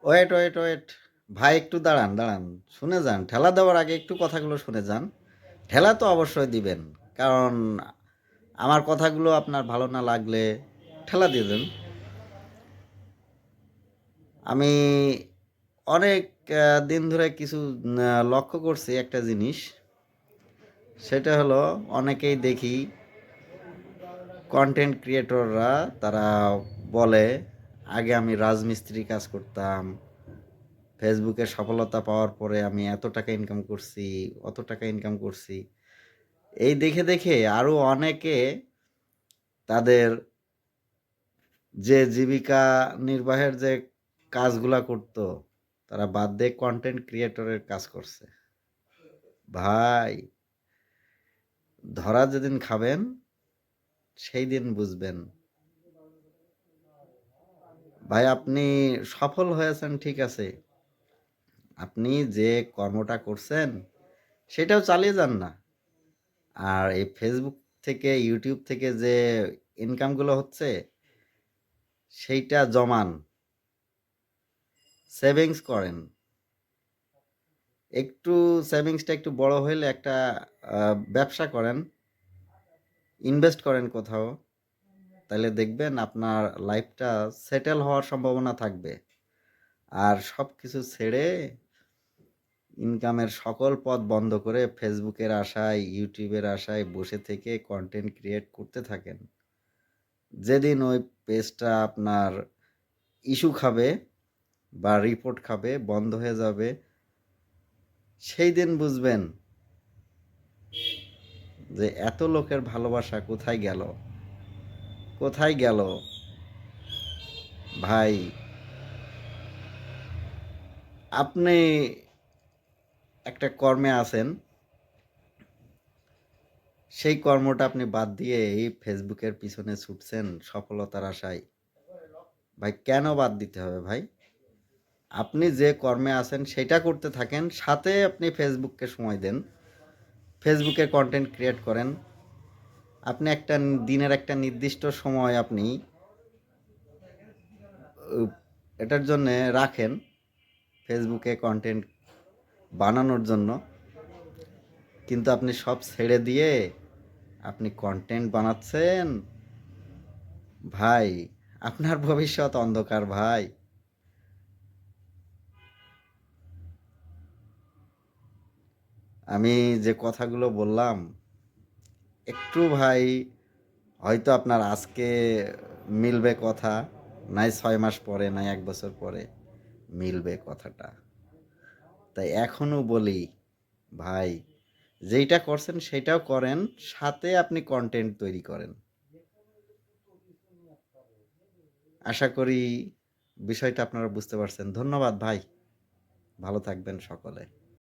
Wait, wait, wait. ভাই একটু দাঁড়ান, দাঁড়ান। শুনে যান। ঠেলা দেওয়ার আগে একটু কথাগুলো শুনে যান। ঠেলা তো অবশ্যই দিবেন। কারণ আমার কথাগুলো আপনার ভালো না লাগলে ঠেলা দিয়ে দেন। আমি অনেক দিন ধরে কিছু লক্ষ্য করছি একটা জিনিস। সেটা হলো অনেকেই দেখি কন্টেন্ট ক্রিয়েটররা তারা বলে, আগে আমি রাজমিস্ত্রি কাজ করতাম। ফেসবুকে সফলতা পাওয়ার পরে আমি এত টাকা ইনকাম করছি, অত টাকা ইনকাম করছি। এই দেখে দেখে আরো অনেকে তাদের যে জীবিকা নির্বাহের যে কাজগুলা করতো তারা বাদ দিয়ে কন্টেন্ট ক্রিয়েটরের কাজ করছে। ভাই, ধরা যেদিন খাবেন সেই দিন বুঝবেন। ভাই, আপনি সফল হয়েছেন ঠিক আছে, আপনি যে কর্মটা করছেন সেটাও চালিয়ে যান না। আর এই ফেসবুক থেকে ইউটিউব থেকে যে ইনকামগুলো হচ্ছে সেইটা জমান, সেভিংস করেন। একটু সেভিংসটা একটু বড় হইলে একটা ব্যবসা করেন, ইনভেস্ট করেন কোথাও, তাহলে দেখবেন আপনার লাইফটা সেটেল হওয়ার সম্ভাবনা থাকবে। আর সব কিছু ছেড়ে ইনকামের সকল পথ বন্ধ করে ফেসবুকের আশায় ইউটিউবের আশায় বসে থেকে কন্টেন্ট ক্রিয়েট করতে থাকেন। যেদিন ওই পেজটা আপনার ইস্যু খাবে বা রিপোর্ট খাবে, বন্ধ হয়ে যাবে, সেই দিন বুঝবেন যে এত লোকের ভালোবাসা কোথায় গেল, কোথায় গেল। ভাই, আপনি একটা কর্মে আছেন, সেই কর্মটা আপনি বাদ দিয়ে এই ফেসবুকের পিছনে ছুটছেন সফলতার আশায়। ভাই, কেন বাদ দিতে হবে ভাই? আপনি যে কর্মে আছেন সেটা করতে থাকেন, সাথে আপনি ফেসবুককে সময় দেন, ফেসবুকে কন্টেন্ট ক্রিয়েট করেন। আপনি একটা দিনের একটা নির্দিষ্ট সময় আপনি আহ, এটার জন্য রাখেন, ফেসবুকে কন্টেন্ট বানানোর জন্য। কিন্তু আপনি সব ছেড়ে দিয়ে আপনি কন্টেন্ট বানাচ্ছেন। ভাই, আপনার ভবিষ্যৎ অন্ধকার ভাই। আমি যে কথাগুলো বললাম, একটু ভাই, হয়তো আপনার আজকে মিলবে কথা, নাই 6 মাস পরে, নাই 1 বছর পরে মিলবে কথাটা। তাই এখনো বলি ভাই, যেইটা করছেন সেটাও করেন, সাথে আপনি কন্টেন্ট তৈরি করেন। আশা করি বিষয়টা আপনারা বুঝতে পারছেন। ধন্যবাদ ভাই। ভালো থাকবেন সকলে।